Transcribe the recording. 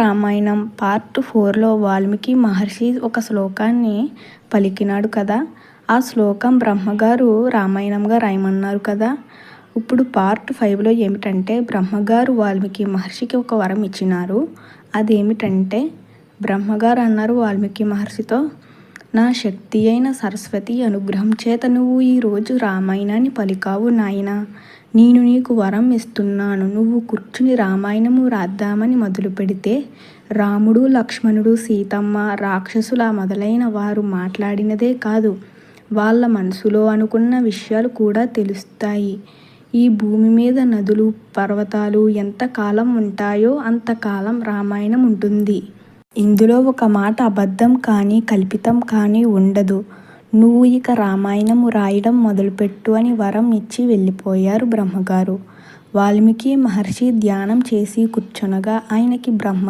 Ramayanam part 4లో Valmiki మహర్షి ఒక శ్లోకాన్ని పలికినాడు కదా. ఆ శ్లోకం బ్రహ్మగారు రామాయణంగా రాయమన్నారు కదా. ఇప్పుడు పార్ట్ 5లో ఏమిటంటే బ్రహ్మగారు వాల్మీకి మహర్షికి ఒక వరం ఇచ్చినారు. అదేమిటంటే బ్రహ్మగారు అన్నారు వాల్మీకి మహర్షితో, నా శక్తి అయిన సరస్వతి అనుగ్రహం చేత నువ్వు ఈరోజు రామాయణాన్ని పలికావు నాయనా. నేను నీకు వరం ఇస్తున్నాను. నువ్వు కూర్చుని రామాయణము రాద్దామని మొదలు పెడితే రాముడు, లక్ష్మణుడు, సీతమ్మ, రాక్షసుల మొదలైన వారు మాట్లాడినదే కాదు, వాళ్ళ మనసులో అనుకున్న విషయాలు కూడా తెలుస్తాయి. ఈ భూమి మీద నదులు, పర్వతాలు ఎంతకాలం ఉంటాయో అంతకాలం రామాయణం ఉంటుంది. ఇందులో ఒక మాట అబద్ధం కానీ కల్పితం కానీ ఉండదు. నువ్వు ఇక రామాయణము రాయడం మొదలుపెట్టు అని వరం ఇచ్చి వెళ్ళిపోయారు బ్రహ్మగారు. వాల్మీకి మహర్షి ధ్యానం చేసి కూర్చొనగా ఆయనకి బ్రహ్మ